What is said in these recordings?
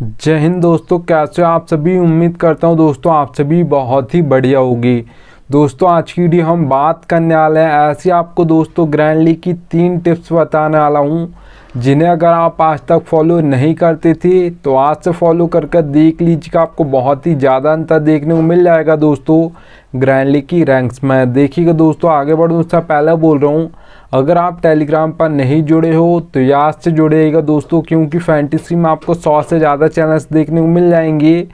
जय हिंद दोस्तों, कैसे हो आप सभी। उम्मीद करता हूँ दोस्तों आप सभी बहुत ही बढ़िया होगी। दोस्तों आज की वीडियो हम बात करने वाले हैं ऐसी आपको दोस्तों ग्रैंड लीग की 3 टिप्स बताने वाला हूँ, जिन्हें अगर आप आज तक फॉलो नहीं करते थे तो आज से फॉलो करके देख लीजिएगा। आपको बहुत ही ज़्यादा अंतर देखने को मिल जाएगा दोस्तों ग्रैंड लीग की रैंक्स में। देखिएगा दोस्तों, आगे बढ़ूँ उससे पहले बोल रहा हूँ, अगर आप टेलीग्राम पर नहीं जुड़े हो तो याद से जुड़िएगा दोस्तों, क्योंकि फैंटेसी में आपको 100 से ज़्यादा चैनल्स देखने को मिल जाएंगे।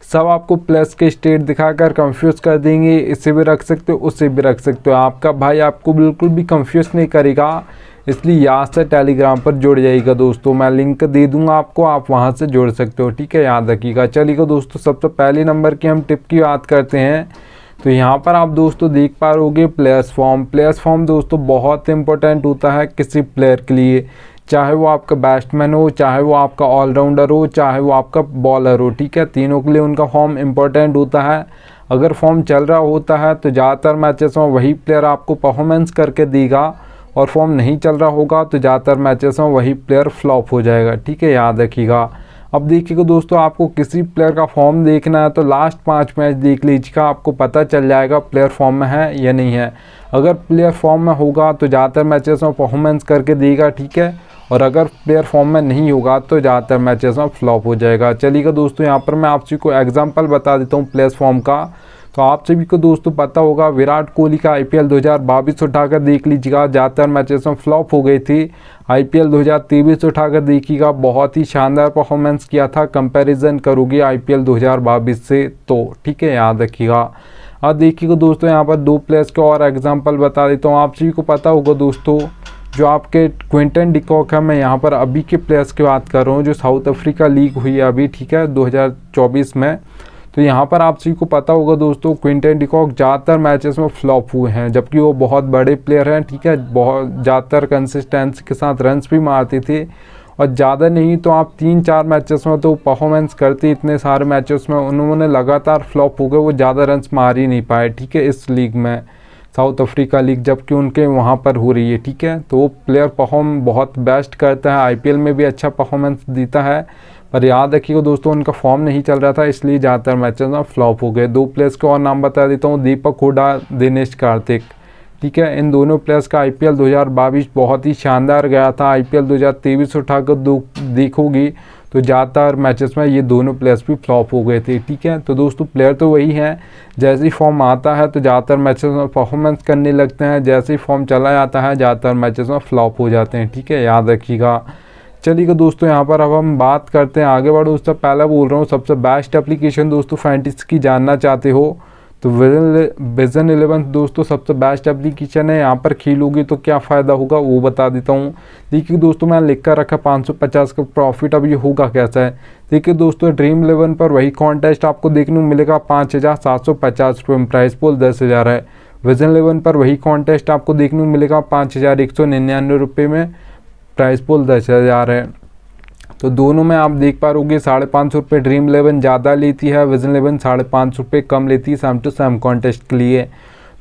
सब आपको प्लस के स्टेट दिखाकर कंफ्यूज कर देंगे, इसे भी रख सकते हो उसे भी रख सकते हो। आपका भाई आपको बिल्कुल भी कंफ्यूज नहीं करेगा, इसलिए याद से टेलीग्राम पर जुड़ जाइएगा दोस्तों। मैं लिंक दे दूंगा आपको, आप वहां से जुड़ सकते हो, ठीक है, याद रखिएगा। चलिएगा दोस्तों, सबसे पहले नंबर की हम टिप की बात करते हैं। तो यहाँ पर आप दोस्तों देख पा रहोगे प्लेयर्स फॉर्म। प्लेयर्स फॉर्म दोस्तों बहुत इंपॉर्टेंट होता है किसी प्लेयर के लिए, चाहे वो आपका बैट्समैन हो, चाहे वो आपका ऑलराउंडर हो, चाहे वो आपका बॉलर हो, ठीक है। तीनों के लिए उनका फॉर्म इंपॉर्टेंट होता है। अगर फॉर्म चल रहा होता है तो ज़्यादातर मैचेस में वही प्लेयर आपको परफॉर्मेंस करके देगा, और फॉर्म नहीं चल रहा होगा तो ज़्यादातर मैचेस में वही प्लेयर फ्लॉप हो जाएगा, ठीक है, याद रखिएगा। अब देखिएगा दोस्तों, आपको किसी प्लेयर का फॉर्म देखना है तो लास्ट 5 मैच देख लीजिएगा, आपको पता चल जाएगा प्लेयर फॉर्म में है या नहीं है। अगर प्लेयर फॉर्म में होगा तो ज़्यादातर मैचेस में परफॉर्मेंस करके देगा, ठीक है, और अगर प्लेयर फॉर्म में नहीं होगा तो ज़्यादातर मैचेस में फ्लॉप हो जाएगा। चलिएगा दोस्तों, यहाँ पर मैं आप सभी को एग्जाम्पल बता देता हूँ प्लेयर्स फॉर्म का। तो आप सभी को दोस्तों पता होगा विराट कोहली का IPL 2022 उठाकर देख लीजिएगा, ज़्यादातर मैचेस में फ्लॉप हो गई थी। IPL 2023 उठाकर देखिएगा, बहुत ही शानदार परफॉर्मेंस किया था। कंपैरिजन करोगे IPL 2022 से तो, ठीक है, याद रखिएगा। अब देखिएगा दोस्तों, यहाँ पर 2 प्लेयर्स के और एग्जाम्पल बता देता हूँ। आप सभी को पता होगा दोस्तों, जो आपके क्विंटन डिकॉक है, मैं यहाँ पर अभी के प्लेयर्स की बात कर रहा हूँ, जो साउथ अफ्रीका लीग हुई है अभी, ठीक है, 2024 में। तो यहाँ पर आप सभी को पता होगा दोस्तों, क्विंटन डिकॉक ज़्यादातर मैचेस में फ्लॉप हुए हैं, जबकि वो बहुत बड़े प्लेयर हैं, ठीक है, बहुत ज़्यादातर कंसिस्टेंसी के साथ रन्स भी मारते थे, और ज़्यादा नहीं तो आप 3-4 मैचेस में तो परफॉर्मेंस करते। इतने सारे मैचेस में उन्होंने लगातार फ्लॉप हो गए, वो ज़्यादा रन्स मार ही नहीं पाए, ठीक है, इस लीग में, साउथ अफ्रीका लीग, जबकि उनके वहाँ पर हो रही है, ठीक है। तो वो प्लेयर परफॉर्म बहुत बेस्ट करता है, IPL में भी अच्छा परफॉर्मेंस देता है, पर याद रखिएगा दोस्तों उनका फॉर्म नहीं चल रहा था, इसलिए ज़्यादातर मैचेस में फ्लॉप हो गए। 2 प्लेयर्स के और नाम बता देता हूँ, दीपक हुडा, दिनेश कार्तिक, ठीक है। इन दोनों प्लेयर्स का IPL 2022 बहुत ही शानदार गया था। IPL 2023 उठाकर देखोगी तो ज़्यादातर मैचेस में ये दोनों प्लेयर्स भी फ्लॉप हो गए थे, ठीक है। तो दोस्तों प्लेयर तो वही हैं, जैसे ही फॉर्म आता है तो ज़्यादातर मैचेस में परफॉर्मेंस करने लगते हैं, जैसे ही फॉर्म चला जाता है ज़्यादातर मैचेस में फ्लॉप हो जाते हैं, ठीक है, याद रखिएगा। चलिएगा दोस्तों, यहाँ पर अब हम बात करते हैं, आगे बढ़ो उससे पहले बोल रहा हूँ सबसे बेस्ट एप्लीकेशन दोस्तों फैंटेसी की जानना चाहते हो तो विजन 11 दोस्तों सबसे बेस्ट एप्लीकेशन है। यहाँ पर खेलोगे तो क्या फ़ायदा होगा वो बता देता हूँ। देखिए दोस्तों, मैंने लिख कर रखा 550 का प्रॉफिट। अब ये होगा कैसा है, देखिए दोस्तों, ड्रीम 11 पर वही कॉन्टेस्ट आपको देखने को मिलेगा, 5750 रुपये में, प्राइस पोल 10,000 है। विजन 11 पर वही कॉन्टेस्ट आपको देखने को मिलेगा 5199 रुपये में, प्राइस पोल 10,000 है। तो दोनों में आप देख पा रहोगे 550 रुपये ड्रीम 11 ज़्यादा लेती है, विजन 11 550 रुपये कम लेती है सेम टू सेम कॉन्टेस्ट के लिए।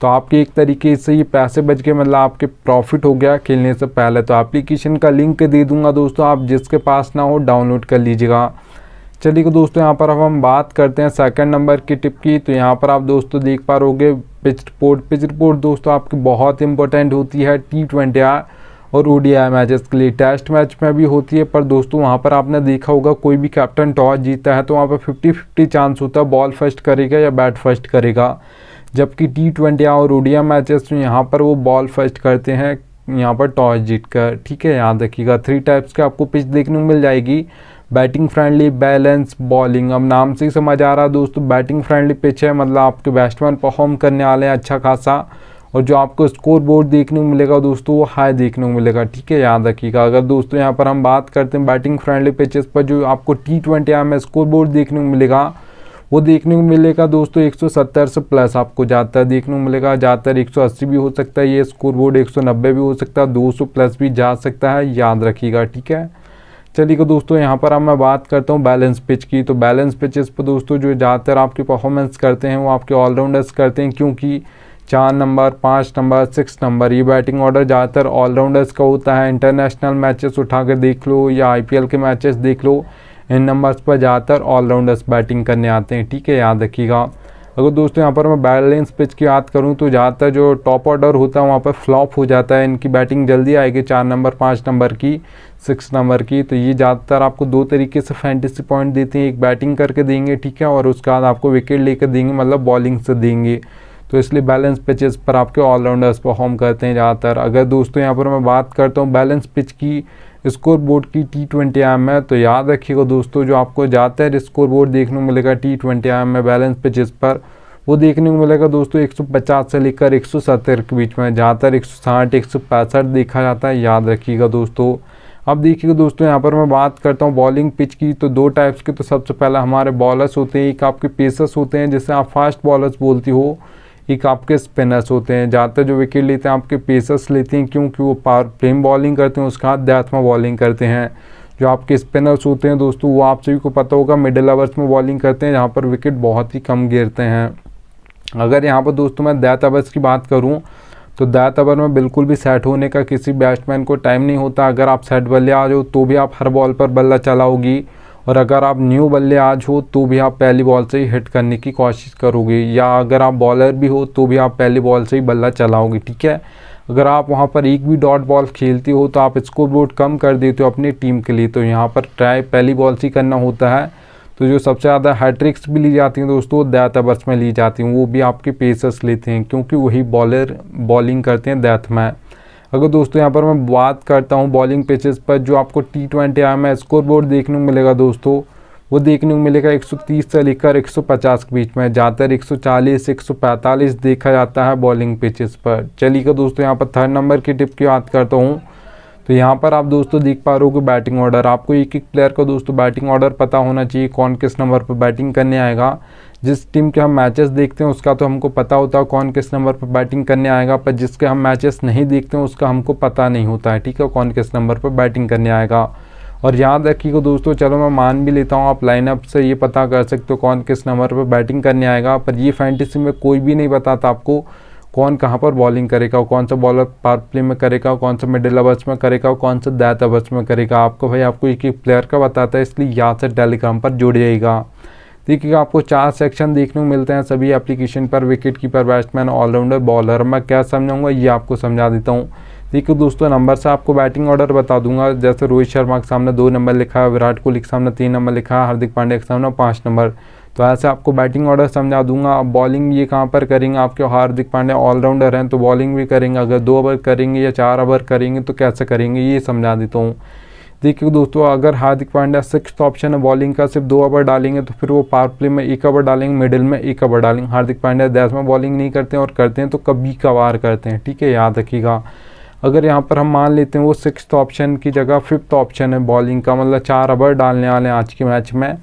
तो आपके एक तरीके से ये पैसे बच गए, मतलब आपके प्रॉफिट हो गया खेलने से पहले। तो एप्लीकेशन का लिंक दे दूंगा दोस्तों, आप जिसके पास ना हो डाउनलोड कर लीजिएगा। चलिए दोस्तों, यहाँ पर अब हम बात करते हैं सेकंड नंबर की टिप की। तो यहाँ पर आप दोस्तों देख पा रहोगे पिच रिपोर्ट। पिच रिपोर्ट दोस्तों आपकी बहुत इंपॉर्टेंट होती है T20 और ODI मैचेस के लिए। टेस्ट मैच में भी होती है, पर दोस्तों वहाँ पर आपने देखा होगा कोई भी कैप्टन टॉस जीता है तो वहाँ पर 50-50 चांस होता है बॉल फर्स्ट करेगा या बैट फर्स्ट करेगा, जबकि T20 और ODI मैचेस में यहाँ पर वो बॉल फर्स्ट करते हैं, यहाँ पर टॉस जीत कर, ठीक है, याद रखिएगा। 3 टाइप्स के आपको पिच देखने को मिल जाएगी, बैटिंग फ्रेंडली, बैलेंस, बॉलिंग। अब नाम से ही समझ आ रहा है दोस्तों, बैटिंग फ्रेंडली पिच है, मतलब आपके बैट्समैन परफॉर्म करने वाले हैं अच्छा खासा, और जो आपको स्कोर बोर्ड देखने को मिलेगा दोस्तों वो हाई देखने को मिलेगा, ठीक है, याद रखिएगा। अगर दोस्तों यहाँ पर हम बात करते हैं बैटिंग फ्रेंडली पिचेस पर, जो आपको T20 में स्कोर बोर्ड देखने को मिलेगा वो देखने को मिलेगा दोस्तों 170 से प्लस आपको ज़्यादातर देखने को मिलेगा। ज़्यादातर 180 भी हो सकता है ये स्कोर बोर्ड, 190 भी हो सकता है, 200 प्लस भी जा सकता है, याद रखिएगा, ठीक है। चलिए दोस्तों, यहाँ पर अब मैं बात करता हूँ बैलेंस पिच की। तो बैलेंस पिचेस पर दोस्तों जो ज़्यादातर आपकी परफॉर्मेंस करते हैं वो आपके ऑलराउंडर्स करते हैं, क्योंकि 4 नंबर, 5 नंबर, 6 नंबर ये बैटिंग ऑर्डर ज़्यादातर ऑलराउंडर्स का होता है। इंटरनेशनल मैचेस उठा कर देख लो या IPL के मैचेस देख लो, इन नंबर्स पर ज़्यादातर ऑलराउंडर्स बैटिंग करने आते हैं, ठीक है, याद रखिएगा। अगर दोस्तों यहाँ पर मैं बैलेंस पिच की बात करूँ तो ज़्यादातर जो टॉप ऑर्डर होता है वहाँ पर फ्लॉप हो जाता है, इनकी बैटिंग जल्दी आएगी 4 नंबर 5 नंबर की 6 नंबर की। तो ये ज़्यादातर आपको 2 तरीके से फैंटेसी पॉइंट देते हैं, एक बैटिंग करके देंगे, ठीक है, और उसके बाद आपको विकेट लेकर देंगे, मतलब बॉलिंग से देंगे। तो इसलिए बैलेंस पिचेस पर आपके ऑलराउंडर्स परफॉर्म करते हैं ज़्यादातर। अगर दोस्तों यहाँ पर मैं बात करता हूँ बैलेंस पिच की स्कोर बोर्ड की T20 IM में, तो याद रखिएगा दोस्तों जो आपको ज़्यादातर स्कोर बोर्ड देखने को मिलेगा T20 IM में बैलेंस पिचेस पर, वो देखने को मिलेगा दोस्तों 150 से लेकर 170 के बीच में, ज़्यादातर 160 165 देखा जाता है, याद रखिएगा दोस्तों। अब देखिएगा दोस्तों यहाँ पर मैं बात करता हूँ बॉलिंग पिच की, तो 2 टाइप्स के। तो सबसे पहला हमारे बॉलर्स होते हैं, एक आपके पेसर्स होते हैं जिसे आप फास्ट बॉलर्स बोलती हो, एक आपके स्पिनर्स होते हैं। ज़्यादातर जो विकेट लेते हैं आपके पेसर्स लेते हैं, क्योंकि वो पावर प्ले में बॉलिंग करते हैं, उसके बाद डेथ में बॉलिंग करते हैं। जो आपके स्पिनर्स होते हैं दोस्तों वो आप सभी को पता होगा मिडिल ओवर्स में बॉलिंग करते हैं, जहाँ पर विकेट बहुत ही कम गिरते हैं। अगर यहाँ पर दोस्तों मैं डेथ ओवर्स की बात करूँ तो डेथ ओवर में बिल्कुल भी सेट होने का किसी बैट्समैन को टाइम नहीं होता। अगर आप सेट बल्ले आ जाओ तो भी आप हर बॉल पर बल्ला चलाओगी, और अगर आप न्यू बल्लेबाज हो तो भी आप पहली बॉल से ही हिट करने की कोशिश करोगे, या अगर आप बॉलर भी हो तो भी आप पहली बॉल से ही बल्ला चलाओगे, ठीक है। अगर आप वहाँ पर एक भी डॉट बॉल खेलती हो तो आप स्कोर बोर्ड कम कर देते हो अपनी टीम के लिए, तो यहाँ पर ट्राई पहली बॉल से ही करना होता है। तो जो सबसे ज़्यादा हैट्रिक्स भी ली जाती हैं दोस्तों डेथ ओवर्स में ली जाती हैं, वो भी आपके पेसर्स लेते हैं, क्योंकि वही बॉलर बॉलिंग करते हैं डेथ में। अगर दोस्तों यहाँ पर मैं बात करता हूँ बॉलिंग पिचेस पर, जो आपको T20 IM में स्कोर बोर्ड देखने को मिलेगा दोस्तों, वो देखने को मिलेगा 130 से लेकर 150 के बीच में, ज़्यादातर 140 145 देखा जाता है बॉलिंग पिचेस पर। चलिएगा दोस्तों यहाँ पर 3rd नंबर की टिप की बात करता हूँ। तो यहाँ पर आप दोस्तों देख पा रहे हो कि बैटिंग ऑर्डर, आपको एक एक प्लेयर का दोस्तों बैटिंग ऑर्डर पता होना चाहिए, कौन किस नंबर पर बैटिंग करने आएगा। जिस टीम के हम मैचेस देखते हैं उसका तो हमको पता होता है कौन किस नंबर पर बैटिंग करने आएगा, पर जिसके हम मैचेस नहीं देखते हैं उसका हमको पता नहीं होता है, ठीक है, कौन किस नंबर पर बैटिंग करने आएगा। और याद रखिएगा दोस्तों, चलो मैं मान भी लेता हूँ आप लाइनअप से ये पता कर सकते हो कौन किस नंबर पर बैटिंग करने आएगा, पर ये फैंटेसी में कोई भी नहीं बताता आपको कौन कहाँ पर बॉलिंग करेगा, कौन सा बॉलर पावर प्ले में करेगा, कौन सा मिडिल ओवर्स में करेगा, कौन सा डेथ ओवर्स में करेगा। आपको भाई आपको एक एक प्लेयर का बताता है, इसलिए याद से टेलीग्राम पर जुड़ जाइएगा। देखिएगा आपको 4 सेक्शन देखने को मिलते हैं सभी एप्लीकेशन पर, wicket keeper, batsman, all rounder, bowler. मैं क्या समझाऊंगा ये आपको समझा देता हूँ। देखिए दोस्तों नंबर से आपको बैटिंग ऑर्डर बता दूंगा, जैसे रोहित शर्मा के सामने 2 नंबर लिखा है, विराट कोहली के सामने 3 नंबर लिखा है, हार्दिक पांड्या के सामने 5 नंबर, तो ऐसे आपको बैटिंग ऑर्डर समझा दूंगा। अब बॉलिंग ये कहाँ पर करेंगे, आपके हार्दिक पांड्या ऑलराउंडर हैं तो बॉलिंग भी करेंगे, अगर 2 ओवर करेंगे या 4 ओवर करेंगे तो कैसे करेंगे ये समझा देता हूँ। देखिए दोस्तों अगर हार्दिक पांड्या 6th ऑप्शन है बॉलिंग का, सिर्फ 2 ओवर डालेंगे तो फिर वो पावर प्ले में 1 ओवर डालेंगे, मिडिल में 1 ओवर डालेंगे। हार्दिक पांड्या डेथ में बॉलिंग नहीं करते हैं, और करते हैं तो कभी कभार करते हैं, ठीक है, याद रखिएगा। अगर यहाँ पर हम मान लेते हैं वो 6th ऑप्शन की जगह 5th ऑप्शन है बॉलिंग का, मतलब 4 ओवर डालने वाले हैं आज के मैच में,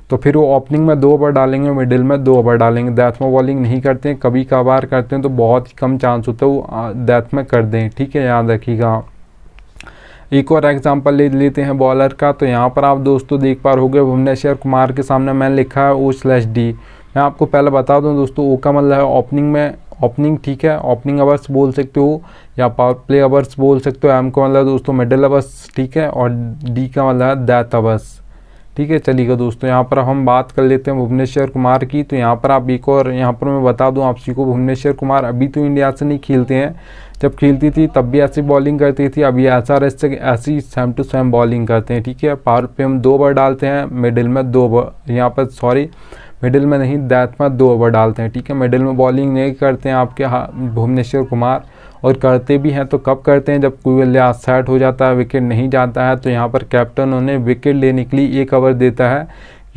तो फिर वो ओपनिंग में 2 ओवर डालेंगे, मिडिल में 2 ओवर डालेंगे। डेथ में बॉलिंग नहीं करते हैं, कभी कभार करते हैं, तो बहुत ही कम चांस होता है वो डेथ में कर दें, ठीक है, याद रखिएगा। एक और एग्जांपल ले लेते हैं बॉलर का, तो यहाँ पर आप दोस्तों देख पा रहे भुवनेश्वर कुमार के सामने मैंने लिखा है O/D। मैं आपको पहले बता दूं दोस्तों, ओ का मतलब है ओपनिंग में, ओपनिंग, ठीक है, ओपनिंग ओवर्स बोल सकते हो या पावर प्ले ओवर्स बोल सकते हो। एम का मतलब दोस्तों मिडिल ओवर्स, ठीक है, और डी का मतलब है डेथ ओवर्स, ठीक है। चलिएगा दोस्तों यहाँ पर हम बात कर लेते हैं भुवनेश्वर कुमार की। तो यहाँ पर आप एक और यहाँ पर मैं बता दूं आप सभी को, भुवनेश्वर कुमार अभी तो इंडिया से नहीं खेलते हैं, जब खेलती थी तब भी ऐसी बॉलिंग करती थी, अभी SRH से ऐसी सेम टू सेम बॉलिंग करते हैं, ठीक है। पावर पे हम 2 ओवर डालते हैं, मिडिल में 2 ओवर, यहाँ पर सॉरी मिडिल में नहीं डेथ में 2 ओवर डालते हैं, ठीक है। मिडिल में बॉलिंग नहीं करते हैं आपके भुवनेश्वर कुमार, और करते भी हैं तो कब करते हैं, जब कोई बल्लेबाज सेट हो जाता है, विकेट नहीं जाता है, तो यहाँ पर कैप्टन उन्हें विकेट लेने के लिए 1 ओवर देता है,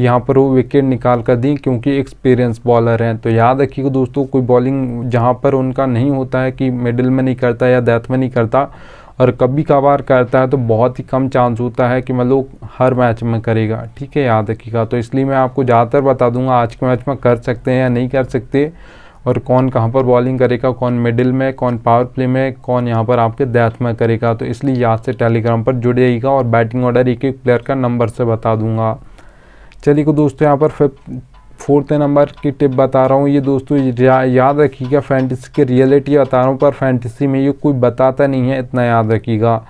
यहाँ पर वो विकेट निकाल कर दी, क्योंकि एक्सपीरियंस बॉलर हैं। तो याद रखिएगा दोस्तों, कोई बॉलिंग जहाँ पर उनका नहीं होता है कि मिडिल में नहीं करता या डेथ में नहीं करता, और कभी कभार करता है, तो बहुत ही कम चांस होता है कि मतलब हर मैच में करेगा, ठीक है, याद रखिएगा। तो इसलिए मैं आपको ज़्यादातर बता दूंगा आज के मैच में कर सकते हैं या नहीं कर सकते, और कौन कहाँ पर बॉलिंग करेगा, कौन मिडिल में, कौन पावर प्ले में, कौन यहाँ पर आपके डेथ में करेगा। तो इसलिए याद से टेलीग्राम पर जुड़ जाइएगा, और बैटिंग ऑर्डर एक एक प्लेयर का नंबर से बता दूंगा। चलिए दोस्तों यहाँ पर 4th नंबर की टिप बता रहा हूँ। ये दोस्तों याद रखिएगा, फैंटेसी की रियलिटी बता रहा हूँ, पर फैंटेसी में ये कोई बताता नहीं है, इतना याद रखिएगा।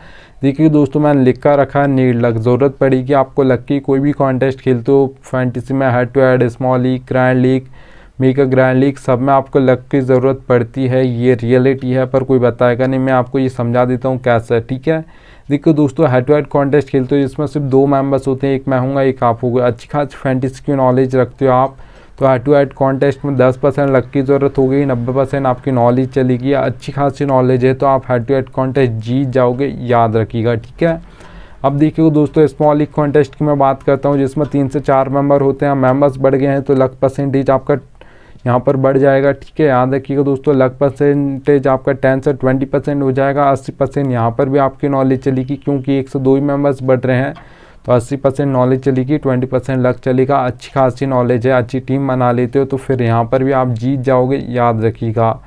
देखिए दोस्तों मैंने लिख कर रखा है नीड लक, ज़रूरत पड़ेगी आपको लक की। कोई भी कॉन्टेस्ट खेलते हो फैंटेसी में, head to head, small league, grand league, mega grand league, सब में आपको लक की ज़रूरत पड़ती है। ये रियलिटी है, पर कोई बताएगा नहीं। मैं आपको ये समझा देता हूँ कैसे, ठीक है। देखो दोस्तों हेड टू हेड कॉन्टेस्ट खेलते हो जिसमें सिर्फ 2 मेंबर्स होते हैं, एक मैं हूँगा एक आप होगा। अच्छी खासी फैंटेसी की नॉलेज रखते हो आप तो हेड टू हेड कॉन्टेस्ट में 10% लक की ज़रूरत हो गई, 90% आपकी नॉलेज चलेगी। अच्छी खासी नॉलेज है तो आप हेड टू हेड कॉन्टेस्ट जीत जाओगे, याद रखिएगा, ठीक है। अब देखिए दोस्तों स्मॉल लीग कॉन्टेस्ट की मैं बात करता हूँ जिसमें 3 से 4 मेंबर होते हैं। मेंबर्स बढ़ गए हैं तो लक परसेंटेज आपका यहाँ पर बढ़ जाएगा, ठीक है। याद रखिएगा दोस्तों लक परसेंटेज आपका 10 से 20% हो जाएगा। 80% यहाँ पर भी आपकी नॉलेज चलेगी क्योंकि 1 से 2 ही मेंबर्स बढ़ रहे हैं तो 80% नॉलेज चलेगी, 20% लक चलेगा। अच्छी खासी नॉलेज है, अच्छी टीम बना लेते हो तो फिर यहाँ पर भी आप जीत जाओगे, याद रखिएगा।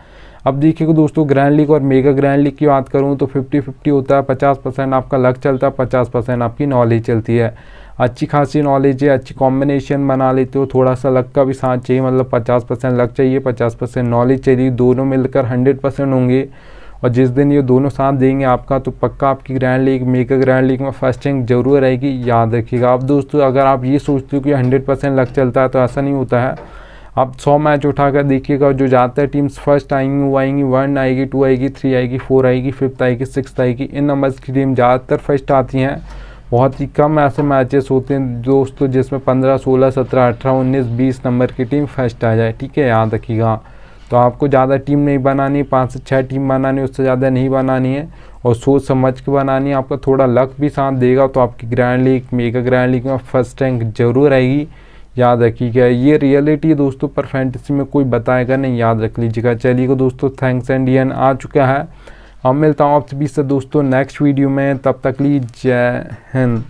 अब देखिएगा दोस्तों ग्रैंड लीग और मेगा ग्रैंड लीग की बात करूँ तो 50-50 होता है। 50% आपका लक चलता है, 50% आपकी नॉलेज चलती है। अच्छी खासी नॉलेज है, अच्छी कॉम्बिनेशन बना लेते हो। थोड़ा सा लक का भी साथ चाहिए, मतलब 50% लक चाहिए, 50% नॉलेज चाहिए, दोनों मिलकर 100% होंगे। और जिस दिन ये दोनों साथ देंगे आपका तो पक्का आपकी grand league, mega grand league में फर्स्ट रैंक जरूर रहेगी, याद रखिएगा। अब दोस्तों अगर आप ये सोचते हो कि 100% लक चलता है तो ऐसा नहीं होता है। आप 100 मैच उठाकर देखिएगा, जो ज़्यादातर टीम्स फर्स्ट आएंगी वो आएंगी, 1 आएगी, 2 आएगी, 3 आएगी, 4 आएगी, 5th आएगी, 6th आएगी। इन नंबर्स की टीम ज़्यादातर फर्स्ट आती हैं। बहुत ही कम ऐसे मैचेस होते हैं दोस्तों जिसमें 15, 16, 17, 18, 19, 20 नंबर की टीम फर्स्ट आ जाए, ठीक है, याद रखिएगा। तो आपको ज़्यादा टीम नहीं बनानी, 5 से 6 टीम बनानी, उससे ज़्यादा नहीं बनानी है और सोच समझ के बनानी है। आपका थोड़ा लक भी साथ देगा तो आपकी grand league, mega grand league में फर्स्ट रैंक जरूर आएगी, याद रखिएगा। ये रियलिटी दोस्तों, पर फैंटेसी में कोई बताएगा नहीं, याद रख लीजिएगा। चलिएगा दोस्तों, थैंक्स इंडियन आ चुका है। अब मिलता हूँ आपसे 20 से दोस्तों नेक्स्ट वीडियो में, तब तक ली जय हिंद।